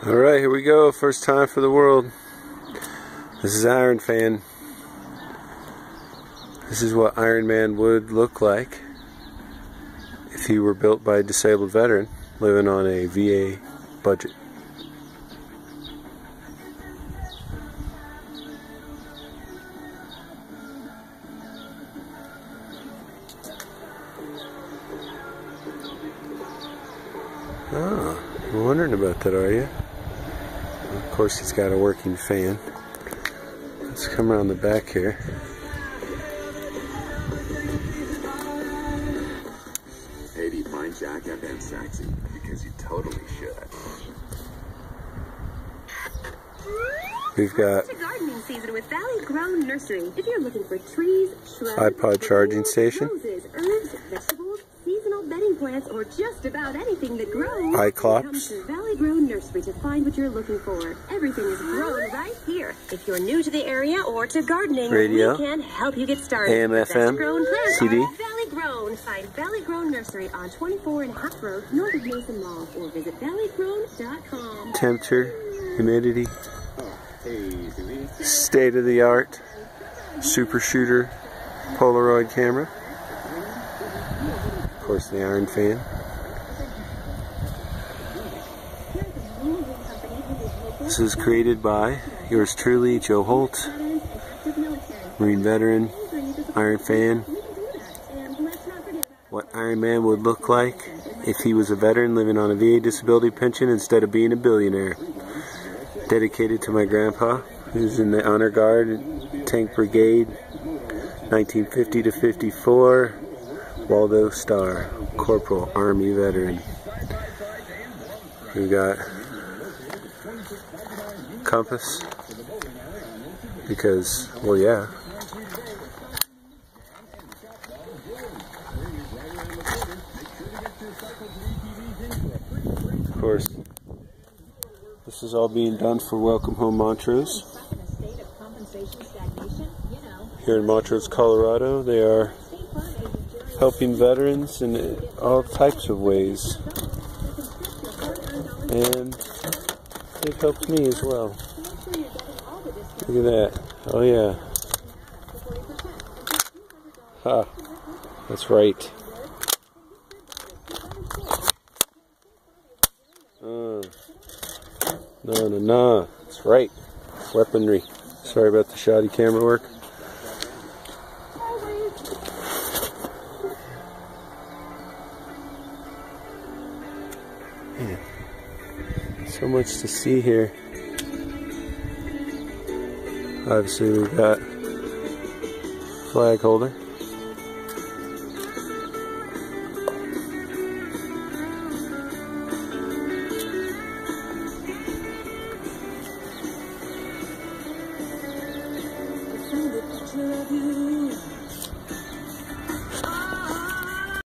Alright, here we go. First time for the world. This is Iron Fan. This is what Iron Man would look like if he were built by a disabled veteran living on a VA budget. Oh, you're wondering about that, are you? Of course, he's got a working fan. Let's come around the back here. Hey, do you find Jack that damn sexy? Because you totally should. We've got gardening season with Valley Grown Nursery. If you're looking for trees, shrubs, iPod charging station, roses, herbs, vegetables, seasonal bedding plants, or just about anything that grows, iClops. come to Valley Grown Nursery to find what you're looking for. Everything is grown right here. If you're new to the area or to gardening, Radio, we can help you get started. AM, FM, Grown plants CD. are Valley Grown. Find Valley Grown Nursery on 24 and a half Road, north of Mason Mall, or visit valleygrown.com. Temperature, humidity, state-of-the-art super shooter Polaroid camera. Of course, the Iron Fan. This is created by yours truly, Joe Holt, Marine veteran, Iron Fan. What Iron Man would look like if he was a veteran living on a VA disability pension instead of being a billionaire. Dedicated to my grandpa, who's in the Honor Guard, Tank Brigade, 1950 to 54, Waldo Star, Corporal, Army veteran. We've got compass, because, well, yeah. Of course, this is all being done for Welcome Home Montrose. Here in Montrose, Colorado, they are helping veterans in all types of ways. And they've helped me as well. Look at that. Oh yeah. Ha. That's right. No. That's right. Weaponry. Sorry about the shoddy camera work. Man, so much to see here. Obviously, we've got flag holder.